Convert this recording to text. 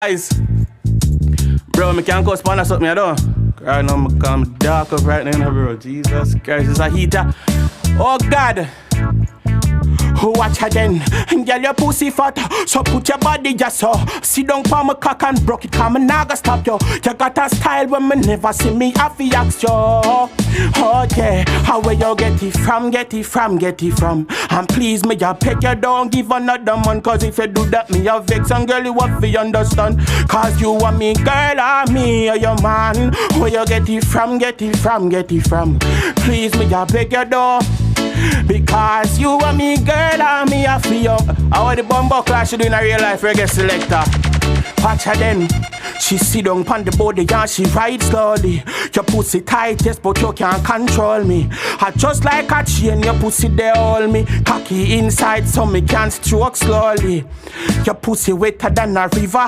Guys, bro, me can't go sponsor something I don't. Right now, I'm dark up right now, bro. Jesus Christ, it's a heater. Oh God. Watch again, girl, your pussy fat, so put your body just so. Sit down for my cock and broke it, come and naga stop you. You got a style when me never see me have to ask you. Oh yeah, how where you get it from, get it from, get it from. And please me, you pick you don't give another man, cause if you do that, me a vex and girl, you have to understand. Cause you want me, girl, or me, or your man. Where you get it from, get it from, get it from. Please me, you pick you don't. Because you and me, girl, and me a feel. How the bumbo clash you do in a real life reggae selector. Watch her then. She sit down pon the body and she ride slowly. Your pussy tight, yes, but you can't control me. I just like a chain, your pussy they hold me. Cocky inside so me can't stroke slowly. Your pussy wetter than a river.